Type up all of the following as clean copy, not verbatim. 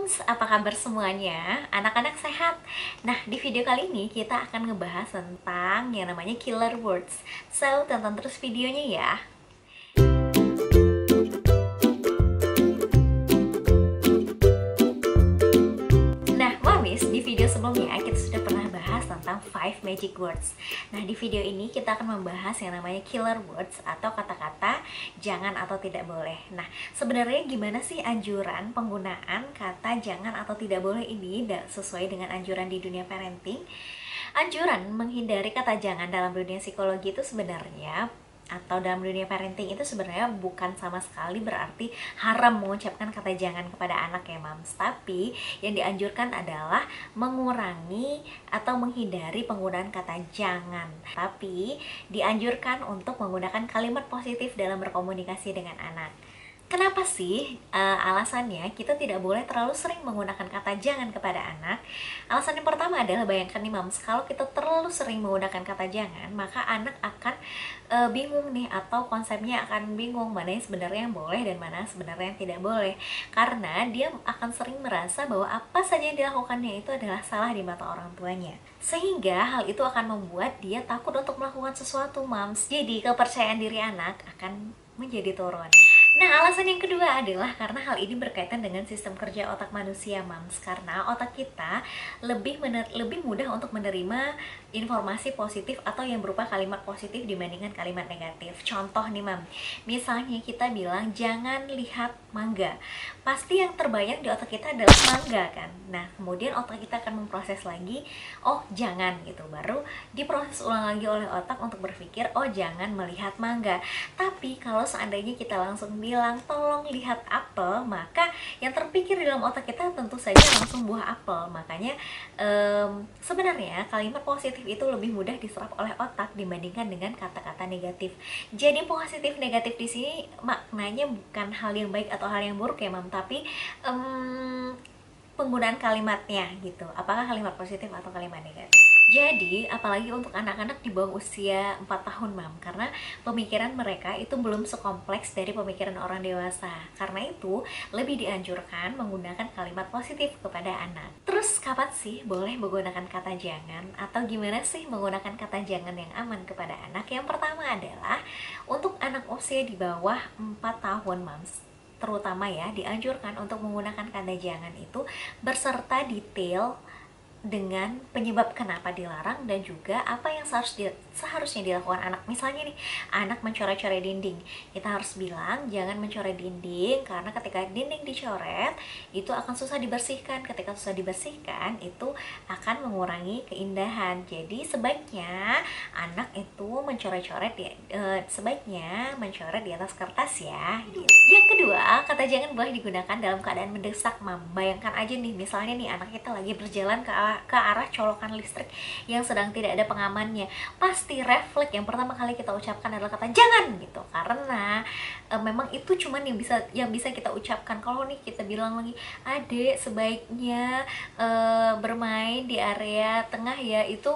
Moms, apa kabar semuanya? Anak-anak sehat? Nah, di video kali ini kita akan ngebahas tentang yang namanya killer words. So, tonton terus videonya ya. Nah, Mamis, di video sebelumnya kita sudah pernah bahas tentang 5 magic words. Nah, di video ini kita akan membahas yang namanya killer words atau kata-kata jangan atau tidak boleh. Nah, sebenarnya gimana sih anjuran penggunaan kata jangan atau tidak boleh ini sesuai dengan anjuran di dunia parenting? Anjuran menghindari kata jangan dalam dunia psikologi itu sebenarnya atau dalam dunia parenting itu sebenarnya bukan sama sekali berarti haram mengucapkan kata jangan kepada anak ya Mams, tapi yang dianjurkan adalah mengurangi atau menghindari penggunaan kata jangan, tapi dianjurkan untuk menggunakan kalimat positif dalam berkomunikasi dengan anak. Kenapa sih alasannya kita tidak boleh terlalu sering menggunakan kata jangan kepada anak? Alasan yang pertama adalah bayangkan nih Mams, kalau kita terlalu sering menggunakan kata jangan, maka anak akan bingung nih, atau konsepnya akan bingung mana yang sebenarnya yang boleh dan mana sebenarnya yang tidak boleh. Karena dia akan sering merasa bahwa apa saja yang dilakukannya itu adalah salah di mata orang tuanya. Sehingga hal itu akan membuat dia takut untuk melakukan sesuatu Mams. Jadi kepercayaan diri anak akan menjadi turun. Nah, alasan yang kedua adalah karena hal ini berkaitan dengan sistem kerja otak manusia, Mams. Karena otak kita lebih mudah untuk menerima informasi positif atau yang berupa kalimat positif dibandingkan kalimat negatif. Contoh nih, Mam. Misalnya kita bilang jangan lihat mangga. Pasti yang terbayang di otak kita adalah mangga kan. Nah, kemudian otak kita akan memproses lagi, oh jangan gitu. Baru diproses ulang lagi oleh otak untuk berpikir, oh jangan melihat mangga. Tapi kalau seandainya kita langsung bilang tolong lihat apel, maka yang terpikir di dalam otak kita tentu saja langsung buah apel. Makanya sebenarnya kalimat positif itu lebih mudah diserap oleh otak dibandingkan dengan kata-kata negatif. Jadi positif negatif di sini maknanya bukan hal yang baik atau hal yang buruk ya Mam, tapi penggunaan kalimatnya gitu, apakah kalimat positif atau kalimat negatif. Jadi apalagi untuk anak-anak di bawah usia 4 tahun Mam, karena pemikiran mereka itu belum sekompleks dari pemikiran orang dewasa. Karena itu lebih dianjurkan menggunakan kalimat positif kepada anak. Terus kapan sih boleh menggunakan kata jangan, atau gimana sih menggunakan kata jangan yang aman kepada anak? Yang pertama adalah untuk anak usia di bawah 4 tahun Mams, terutama ya dianjurkan untuk menggunakan kata jangan itu berserta detail dengan penyebab kenapa dilarang dan juga apa yang seharusnya dilakukan anak. Misalnya nih, anak mencoret-coret dinding, kita harus bilang jangan mencoret dinding karena ketika dinding dicoret itu akan susah dibersihkan. Ketika susah dibersihkan itu akan mengurangi keindahan. Jadi sebaiknya anak itu mencoret-coret sebaiknya mencoret di atas kertas ya. Yang kedua, kata jangan boleh digunakan dalam keadaan mendesak Mam. Bayangkan aja nih, misalnya nih anak kita lagi berjalan ke arah colokan listrik yang sedang tidak ada pengamannya. Pasti refleks yang pertama kali kita ucapkan adalah kata jangan gitu. Karena memang itu cuman yang bisa kita ucapkan. Kalau nih kita bilang lagi, "Adek, sebaiknya bermain di area tengah ya," itu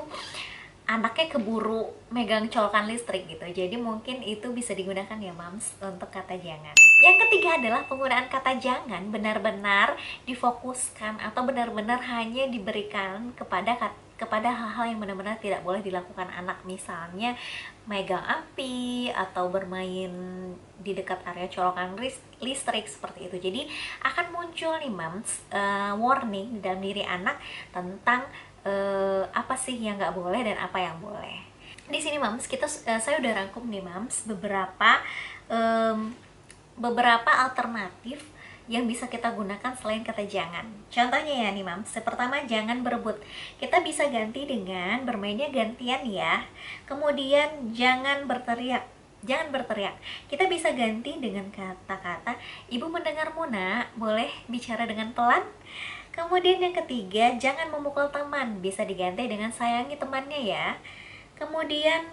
anaknya keburu megang colokan listrik gitu. Jadi mungkin itu bisa digunakan ya Mams untuk kata jangan. Yang ketiga adalah penggunaan kata jangan benar-benar difokuskan atau benar-benar hanya diberikan kepada hal-hal yang benar-benar tidak boleh dilakukan anak. Misalnya megang api atau bermain di dekat area colokan listrik seperti itu. Jadi akan muncul nih Mams warning di dalam diri anak tentang apa sih yang nggak boleh dan apa yang boleh. Di sini Mams saya udah rangkum nih Mams beberapa alternatif yang bisa kita gunakan selain kata jangan. Contohnya ya nih Mams, pertama jangan berebut. Kita bisa ganti dengan bermainnya gantian ya. Kemudian jangan berteriak. Jangan berteriak. Kita bisa ganti dengan kata-kata, "Ibu mendengarmu nak, boleh bicara dengan pelan?" Kemudian yang ketiga, jangan memukul teman. Bisa diganti dengan sayangi temannya ya. Kemudian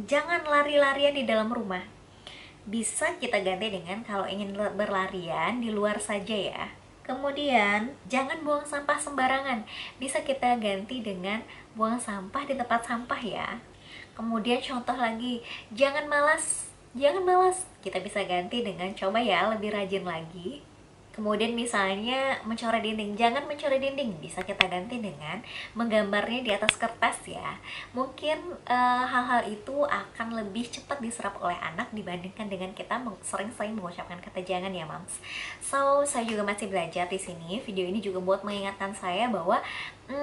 jangan lari-larian di dalam rumah. Bisa kita ganti dengan kalau ingin berlarian di luar saja ya. Kemudian jangan buang sampah sembarangan. Bisa kita ganti dengan buang sampah di tempat sampah ya. Kemudian contoh lagi, jangan malas. Kita bisa ganti dengan coba ya lebih rajin lagi. Kemudian misalnya mencoret dinding, jangan mencoret dinding, bisa kita ganti dengan menggambarnya di atas kertas ya. Mungkin hal-hal itu akan lebih cepat diserap oleh anak dibandingkan dengan kita sering-sering mengucapkan kata jangan ya mams. So saya juga masih belajar di sini. Video ini juga buat mengingatkan saya bahwa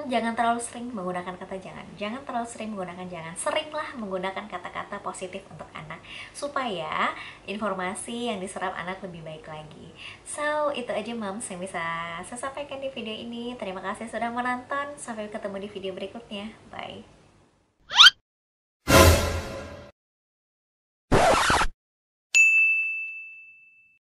jangan terlalu sering menggunakan kata jangan. Jangan terlalu sering menggunakan jangan. Seringlah menggunakan kata-kata positif untuk anak supaya informasi yang diserap anak lebih baik lagi. So itu aja mams yang bisa saya sampaikan di video ini. Terima kasih sudah menonton. Sampai ketemu di video berikutnya. Bye.